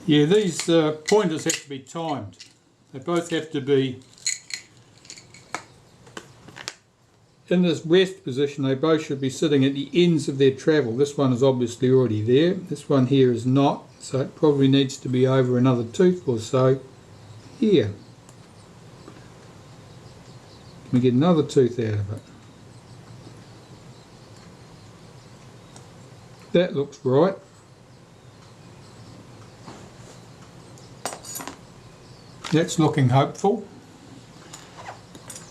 Yeah, these pointers have to be timed. They both have to be in this rest position. They both should be sitting at the ends of their travel. This one is obviously already there. This one here is not, so it probably needs to be over another tooth or so here. Let me get another tooth out of it. That looks right. That's looking hopeful.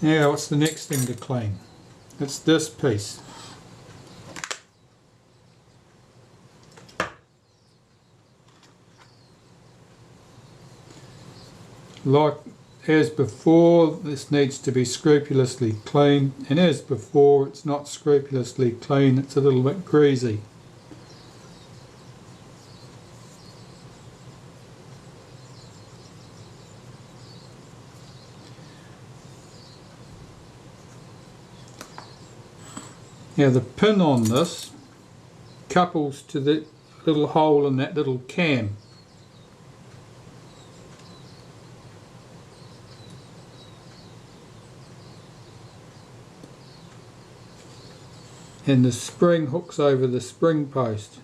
Now what's the next thing to clean? It's this piece. Like as before, this needs to be scrupulously clean, and as before, it's not scrupulously clean, it's a little bit greasy. Now the pin on this couples to the little hole in that little cam. And the spring hooks over the spring post.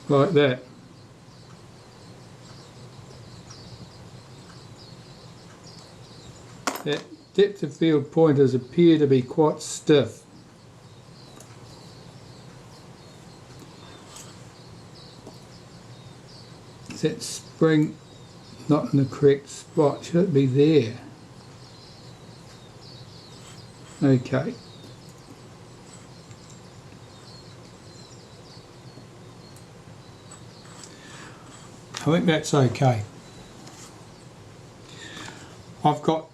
Like that. That depth of field pointers appear to be quite stiff. Is that spring not in the correct spot? Should it be there? Okay. I think that's okay. I've got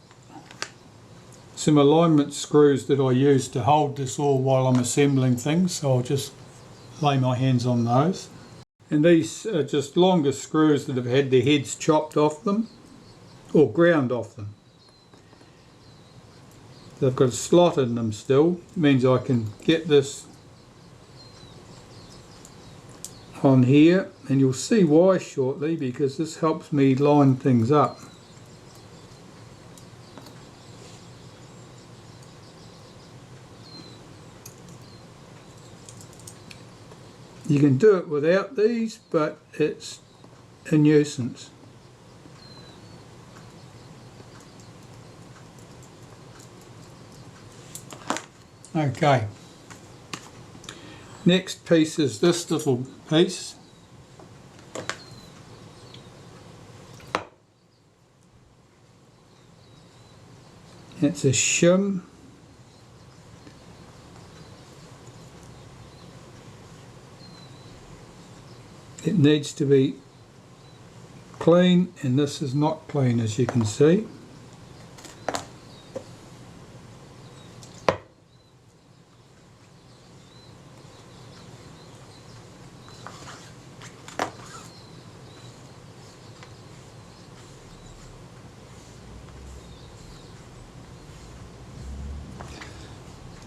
some alignment screws that I use to hold this all while I'm assembling things, so I'll just lay my hands on those. And these are just longer screws that have had their heads chopped off them or ground off them. They've got a slot in them still. It means I can get this on here, and you'll see why shortly, because this helps me line things up. You can do it without these, but it's a nuisance. Okay. Next piece is this little piece. It's a shim. It needs to be clean, and this is not clean, as you can see.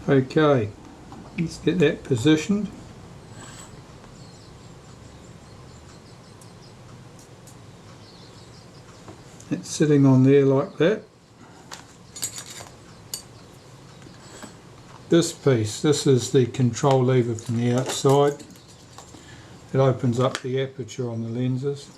Okay, let's get that positioned. It's sitting on there like that. This piece, this is the control lever from the outside. It opens up the aperture on the lenses.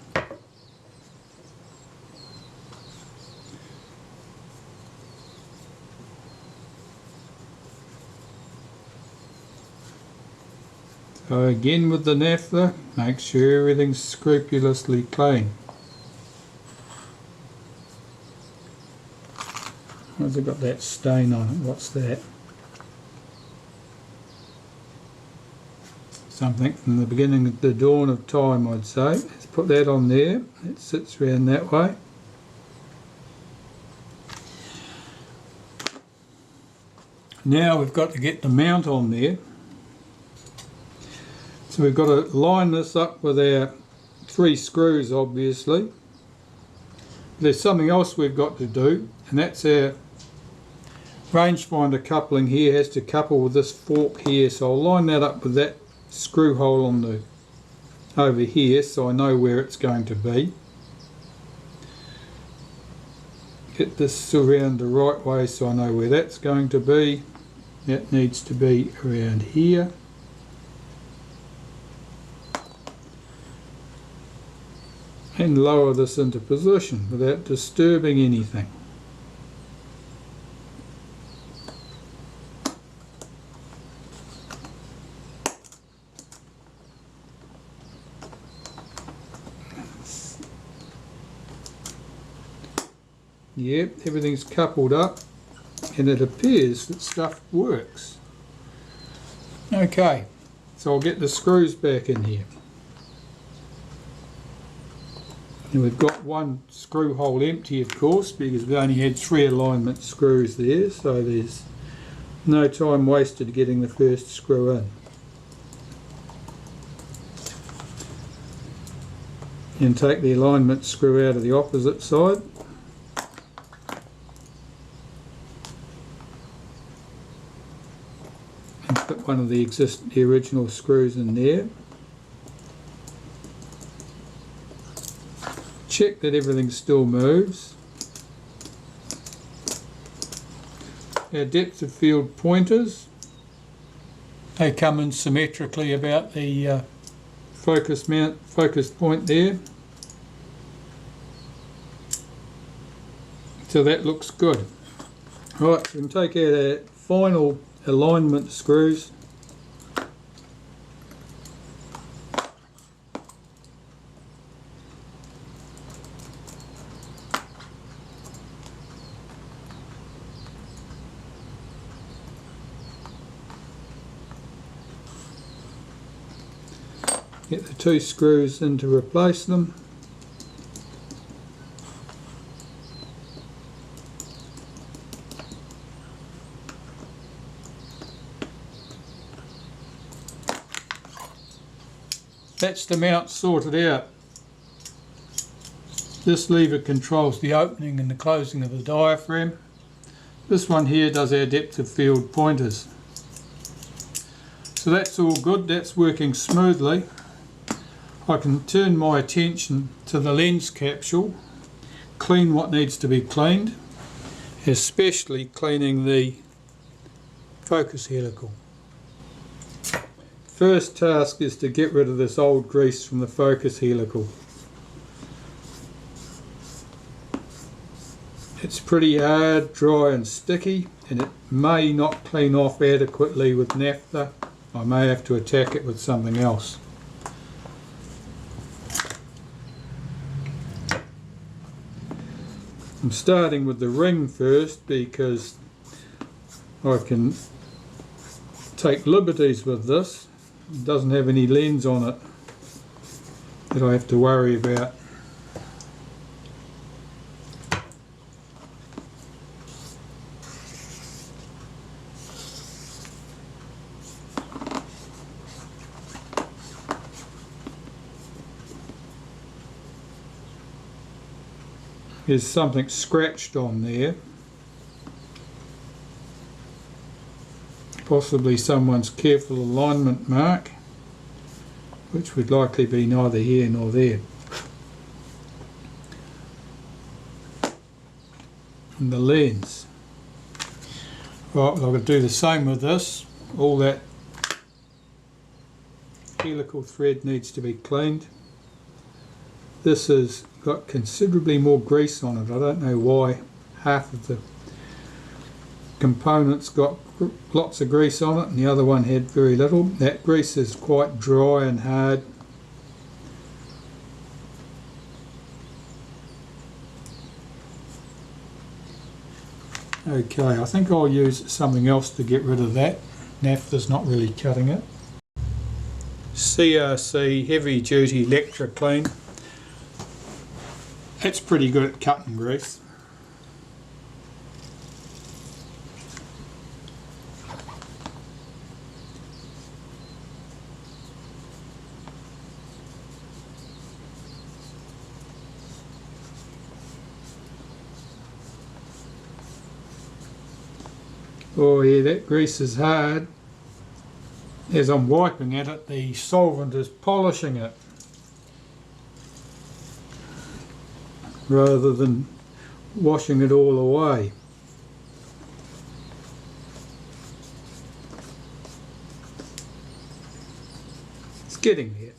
So again with the naphtha, make sure everything's scrupulously clean. Why's it got that stain on it? What's that? Something from the beginning of the dawn of time, I'd say. Let's put that on there. It sits around that way. Now we've got to get the mount on there. So we've got to line this up with our 3 screws, obviously. There's something else we've got to do, and that's our rangefinder coupling here has to couple with this fork here, so I'll line that up with that screw hole on the over here, so I know where it's going to be. Get this around the right way so I know where that's going to be. That needs to be around here. And lower this into position without disturbing anything. Yep, everything's coupled up and it appears that stuff works. Okay, so I'll get the screws back in here. And we've got one screw hole empty, of course, because we only had 3 alignment screws there, so there's no time wasted getting the first screw in. And take the alignment screw out of the opposite side. And put one of the original screws in there. Check that everything still moves. Our depth of field pointers, they come in symmetrically about the focus point there. So that looks good. Right, so we can take out our final alignment screws. Get the 2 screws in to replace them. That's the mount sorted out. This lever controls the opening and the closing of the diaphragm. This one here does our depth of field pointers. So that's all good, that's working smoothly. I can turn my attention to the lens capsule, clean what needs to be cleaned, especially cleaning the focus helical. First task is to get rid of this old grease from the focus helical. It's pretty hard, dry and sticky, and it may not clean off adequately with naphtha. I may have to attack it with something else. I'm starting with the ring first because I can take liberties with this. It doesn't have any lens on it that I have to worry about. There's something scratched on there. Possibly someone's careful alignment mark, which would likely be neither here nor there. And the lens. Right, well, I'm going to do the same with this. All that helical thread needs to be cleaned. This has got considerably more grease on it. I don't know why half of the components got lots of grease on it and the other one had very little. That grease is quite dry and hard. Okay, I think I'll use something else to get rid of that. Naphtha's not really cutting it. CRC Heavy Duty Electra Clean. It's pretty good at cutting grease. Oh yeah, that grease is hard. as I'm wiping at it, the solvent is polishing it rather than washing it all away. It's getting there.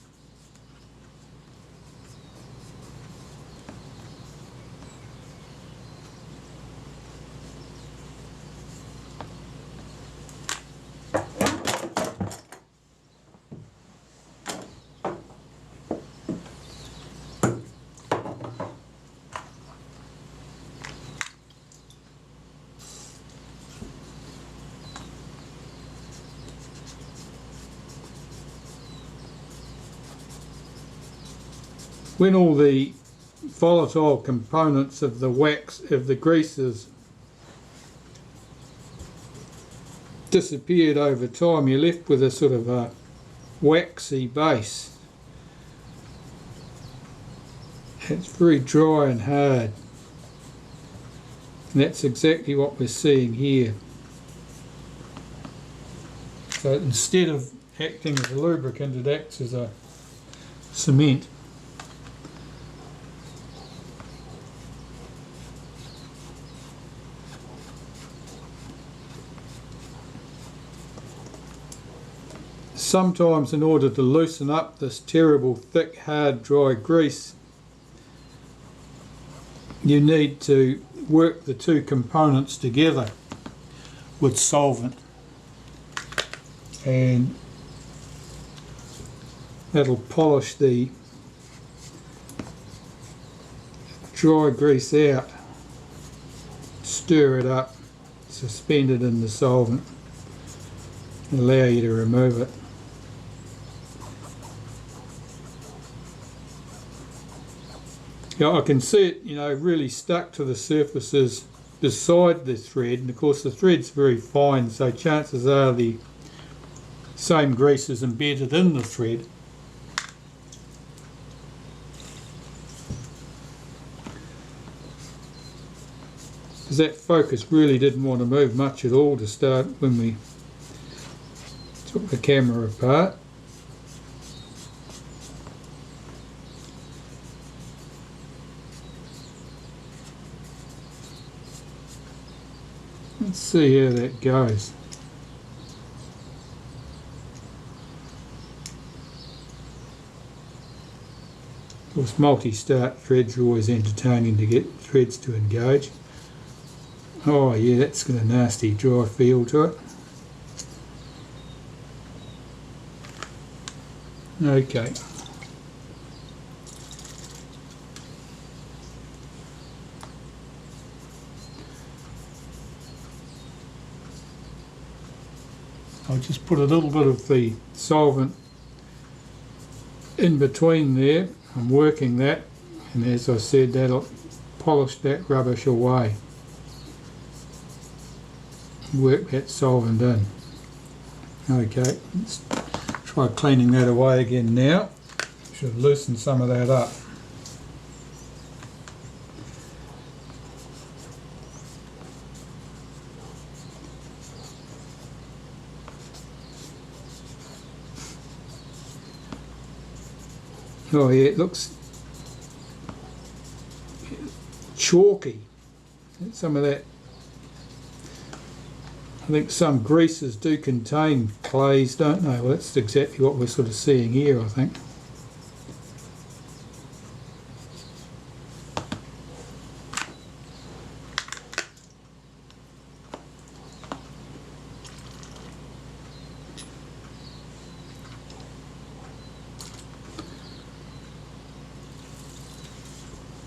When all the volatile components of the wax, of the greases, disappeared over time, you're left with a sort of a waxy base. It's very dry and hard. And that's exactly what we're seeing here. So instead of acting as a lubricant, it acts as a cement. Sometimes in order to loosen up this terrible thick hard dry grease, you need to work the two components together with solvent, and that'll polish the dry grease out. Stir it up, suspend it in the solvent, and allow you to remove it. Yeah, I can see it, really stuck to the surfaces beside the thread, and of course the thread's very fine, so chances are the same grease is embedded in the thread. Because that focus really didn't want to move much at all to start when we took the camera apart. Let's see how that goes. Of course, multi-start threads are always entertaining to get threads to engage. Oh yeah, that's got a nasty dry feel to it. Okay. I'll just put a little bit of the solvent in between there. I'm working that, and as I said, that'll polish that rubbish away. Work that solvent in. Okay, let's try cleaning that away again now. Should loosen some of that up. Oh yeah, it looks chalky. Some of that, I think some greases do contain clays, don't they? Well, that's exactly what we're sort of seeing here, I think.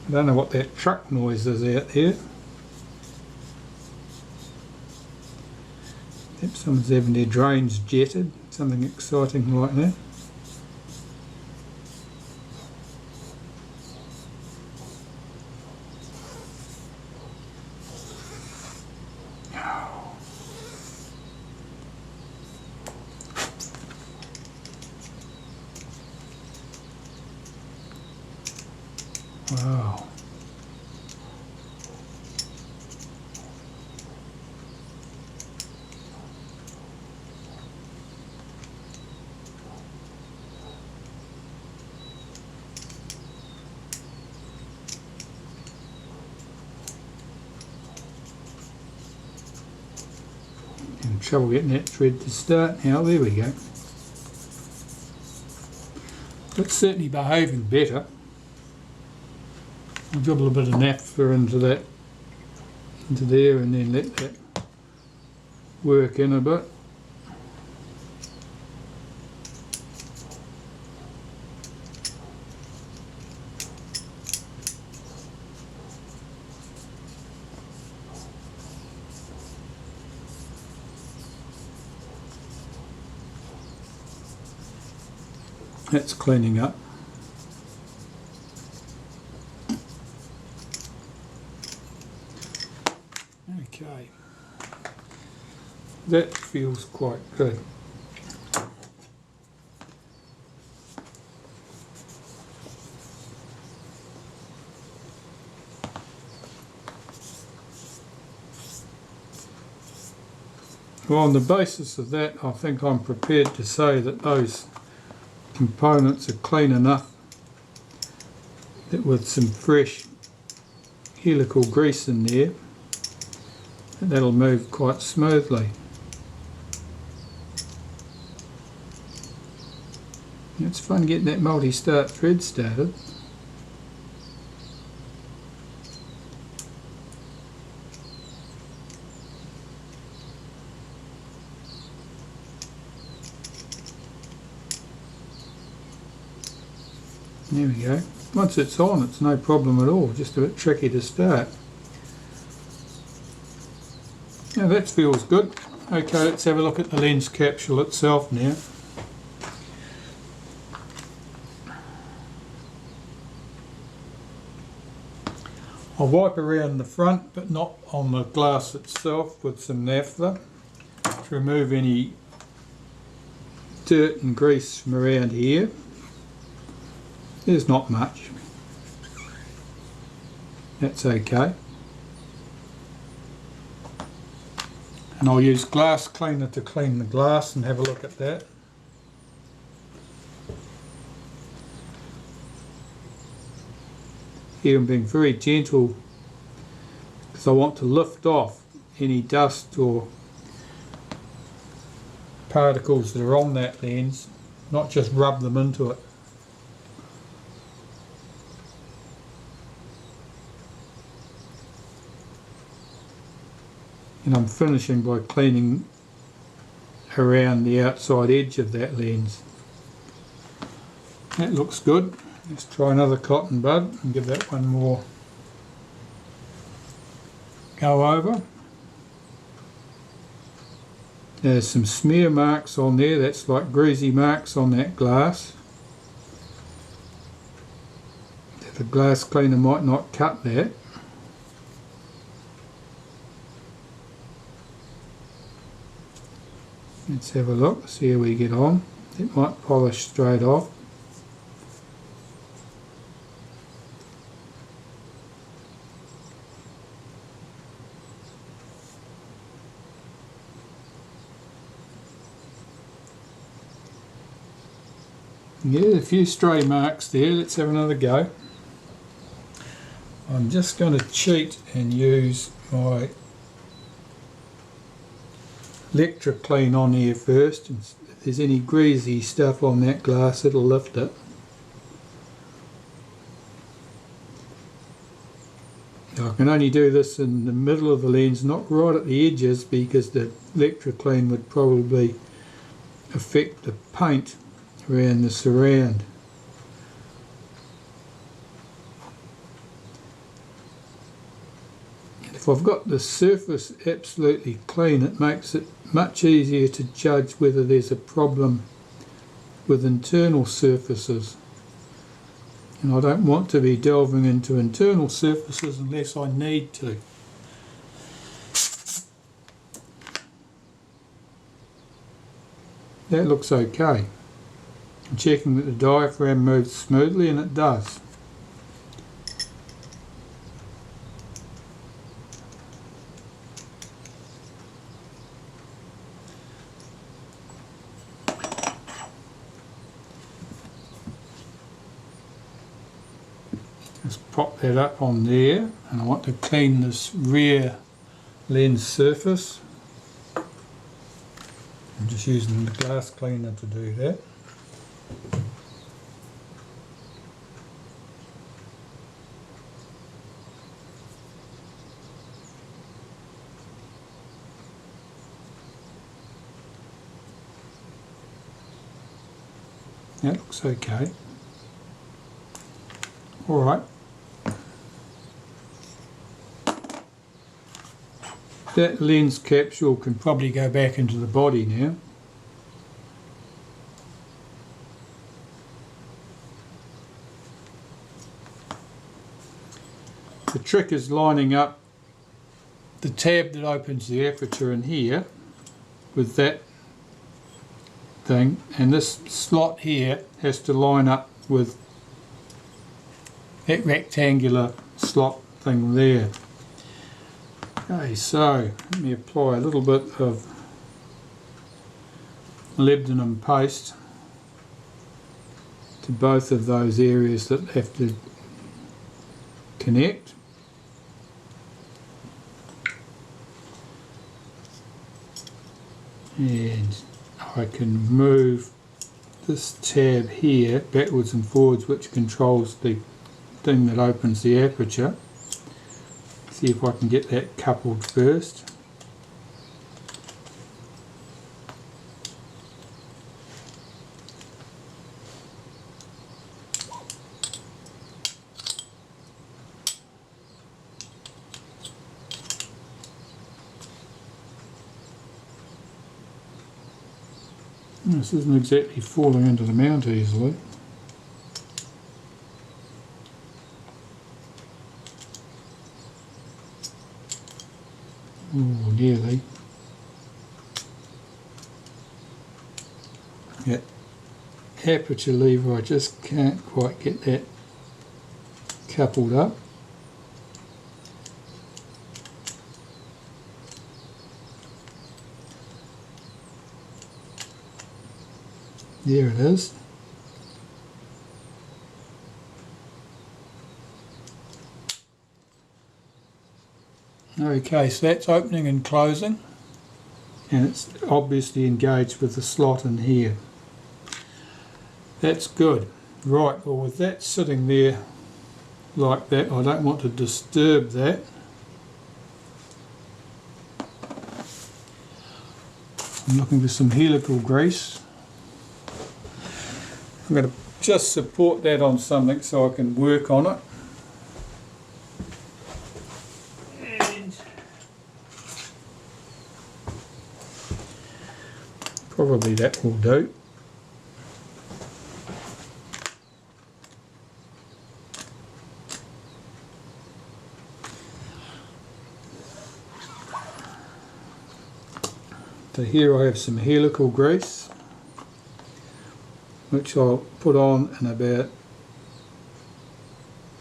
I don't know what that truck noise is out there. Perhaps someone's having their drains jetted, something exciting like that. Wow. trouble getting that thread to start now. There we go. It's certainly behaving better. I'll dribble a bit of naphtha into there, and then let that work in a bit. That's cleaning up. Okay, that feels quite good. Well, on the basis of that, I think I'm prepared to say that those components are clean enough that with some fresh helical grease in there, that'll move quite smoothly. It's fun getting that multi-start thread started. There we go. Once it's on, it's no problem at all, just a bit tricky to start. Now that feels good. Okay, let's have a look at the lens capsule itself now. I'll wipe around the front, but not on the glass itself, with some naphtha to remove any dirt and grease from around here. There's not much. That's okay. And I'll use glass cleaner to clean the glass and have a look at that. Here I'm being very gentle because I want to lift off any dust or particles that are on that lens, not just rub them into it. And I'm finishing by cleaning around the outside edge of that lens. That looks good. Let's try another cotton bud and give that one more go over. There's some smear marks on there, that's like greasy marks on that glass. The glass cleaner might not cut that. Let's have a look, see how we get on. It might polish straight off. Yeah, a few stray marks there. Let's have another go. I'm just going to cheat and use my electric clean on here first, and if there's any greasy stuff on that glass, it'll lift it. I can only do this in the middle of the lens, not right at the edges, because the electric clean would probably affect the paint around the surround. If I've got the surface absolutely clean, it makes it much easier to judge whether there's a problem with internal surfaces. And I don't want to be delving into internal surfaces unless I need to. That looks okay. I'm checking that the diaphragm moves smoothly, and it does. Just pop that up on there, and I want to clean this rear lens surface. just using the glass cleaner to do that. That looks okay. Alright. That lens capsule can probably go back into the body now. The trick is lining up the tab that opens the aperture in here with that thing, and this slot here has to line up with that rectangular slot thing there. Okay, so let me apply a little bit of molybdenum paste to both of those areas that have to connect. And I can move this tab here backwards and forwards, which controls the thing that opens the aperture. See if I can get that coupled first. This isn't exactly falling into the mount easily. Ooh, nearly. That aperture lever, I just can't quite get that coupled up. There it is. Okay, so that's opening and closing, and it's obviously engaged with the slot in here. That's good. Right, well, with that sitting there like that, I don't want to disturb that. I'm looking for some helical grease. I'm going to just support that on something so I can work on it. And probably that will do. So here I have some helical grease, which I'll put on in about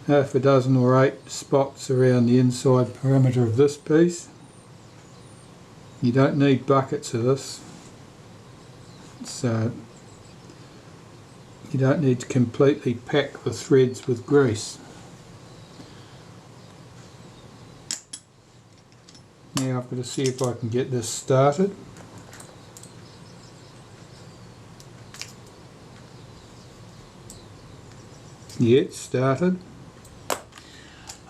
half a dozen or 8 spots around the inside perimeter of this piece. You don't need buckets of this, so you don't need to completely pack the threads with grease. Now I've got to see if I can get this started. Yeah, it started.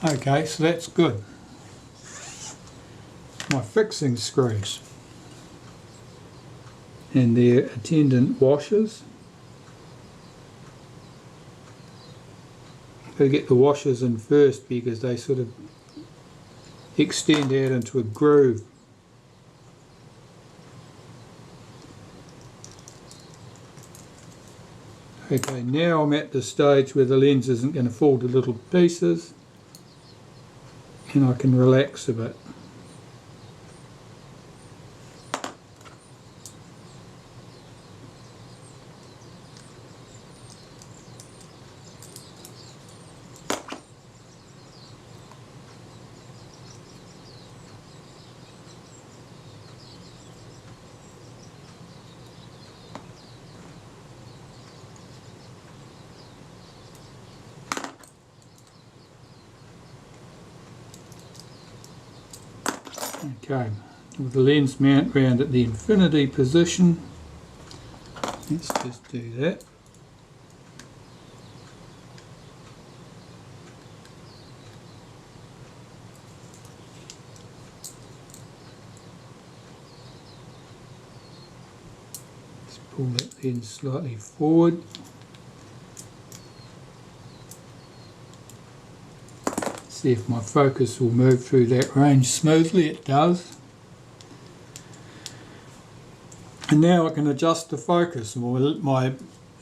Okay, so that's good. My fixing screws and their attendant washers. I've got to get the washers in first because they sort of extend out into a groove. Okay, now I'm at the stage where the lens isn't going to fall to little pieces and I can relax a bit. Okay, with the lens mount round at the infinity position, Let's just do that. Let's pull that lens slightly forward. See if my focus will move through that range smoothly. It does. And now I can adjust the focus. My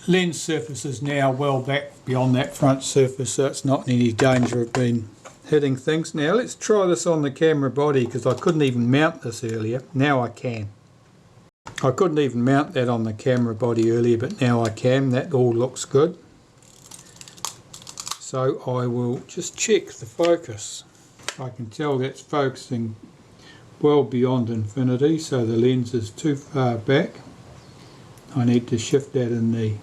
lens surface is now well back beyond that front surface, so it's not in any danger of being hitting things. Now let's try this on the camera body, because I couldn't even mount this earlier. Now I can. I couldn't even mount that on the camera body earlier, but now I can. That all looks good. So I will just check the focus. I can tell that's focusing well beyond infinity, so the lens is too far back. I need to shift that in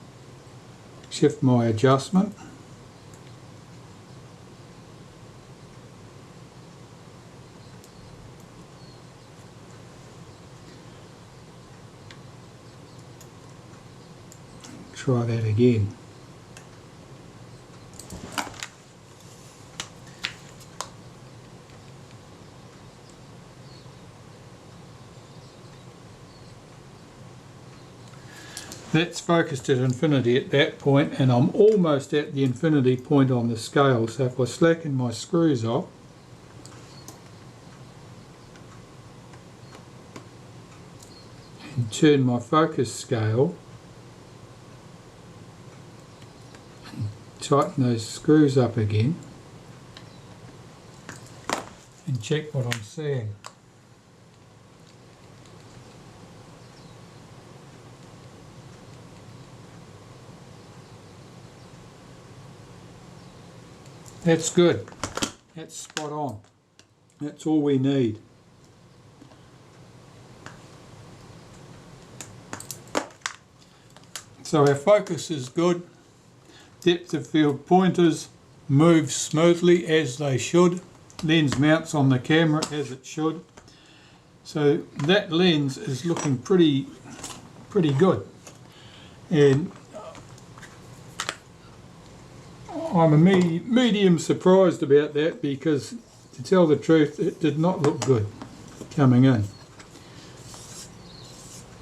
shift my adjustment. Try that again. That's focused at infinity at that point, and I'm almost at the infinity point on the scale. So if I slacken my screws off, and turn my focus scale, and tighten those screws up again, and check what I'm seeing. That's good. That's spot on. That's all we need. So our focus is good. Depth of field pointers move smoothly as they should. Lens mounts on the camera as it should. So that lens is looking pretty good. And I'm a medium surprised about that, because to tell the truth, it did not look good coming in.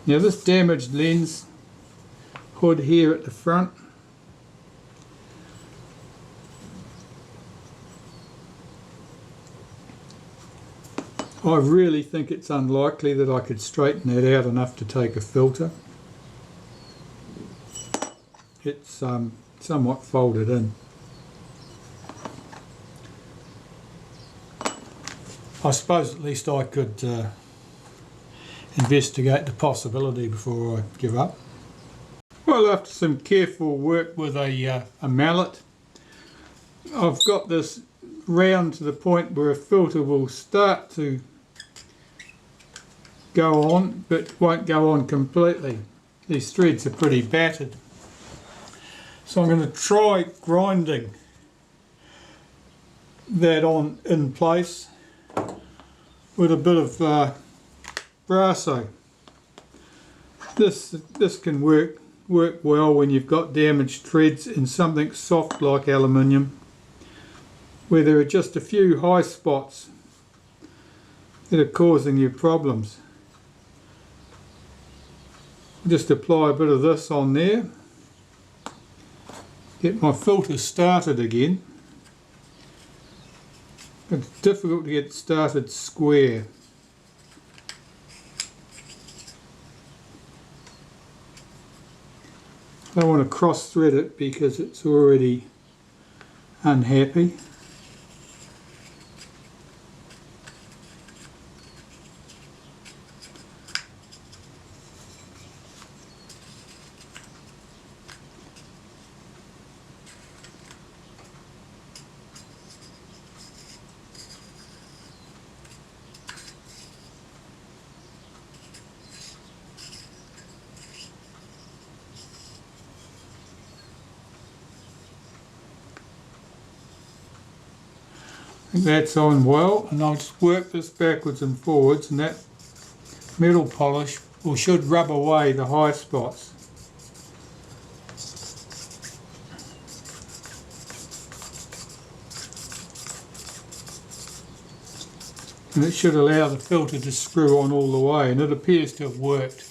Now this damaged lens hood here at the front, I really think it's unlikely that I could straighten that out enough to take a filter. It's somewhat folded in. I suppose at least I could investigate the possibility before I give up. Well, after some careful work with a mallet, I've got this round to the point where a filter will start to go on, but won't go on completely. These threads are pretty battered. So I'm going to try grinding that on in place with a bit of brasso. This can work well when you've got damaged threads in something soft like aluminium, where there are just a few high spots that are causing you problems. Just apply a bit of this on there, get my filter started again. It's difficult to get started square. I don't want to cross thread it because it's already unhappy. That's on well, and I'll just work this backwards and forwards, and that metal polish should rub away the high spots. and it should allow the filter to screw on all the way, and it appears to have worked.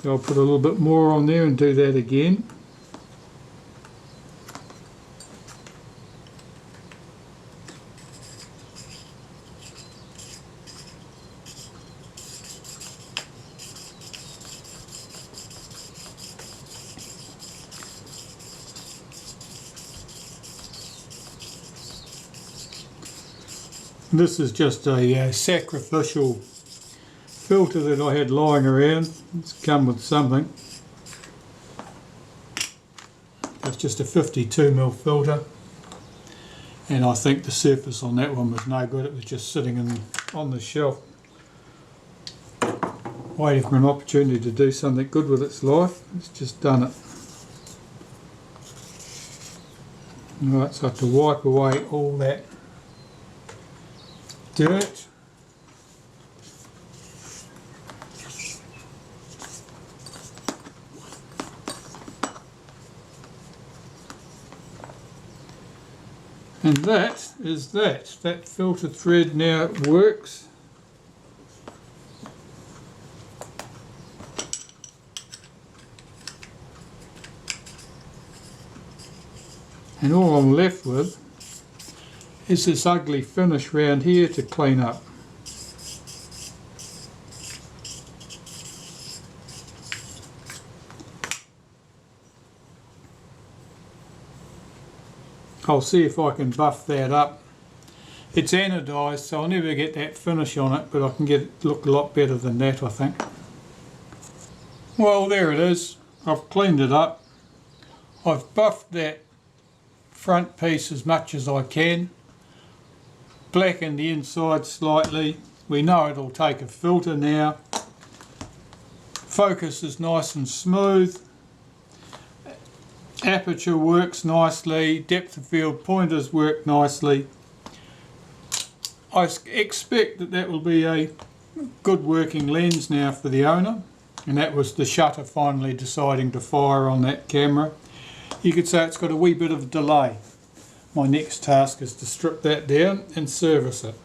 So I'll put a little bit more on there and do that again. This is just a sacrificial filter that I had lying around. It's come with something. It's just a 52mm filter, and I think the surface on that one was no good. It was just sitting on the shelf waiting for an opportunity to do something good with its life. It's just done it. Right, so I have to wipe away all that dirt. And that is that. That filter thread now works. And all I'm left with is this ugly finish round here to clean up. I'll see if I can buff that up. It's anodised, so I'll never get that finish on it, but I can get it look a lot better than that, I think. Well, there it is. I've cleaned it up. I've buffed that front piece as much as I can. Blackened the inside slightly. We know it'll take a filter now. Focus is nice and smooth. Aperture works nicely, depth of field pointers work nicely. I expect that that will be a good working lens now for the owner, and that was the shutter finally deciding to fire on that camera. You could say it's got a wee bit of delay. My next task is to strip that down and service it.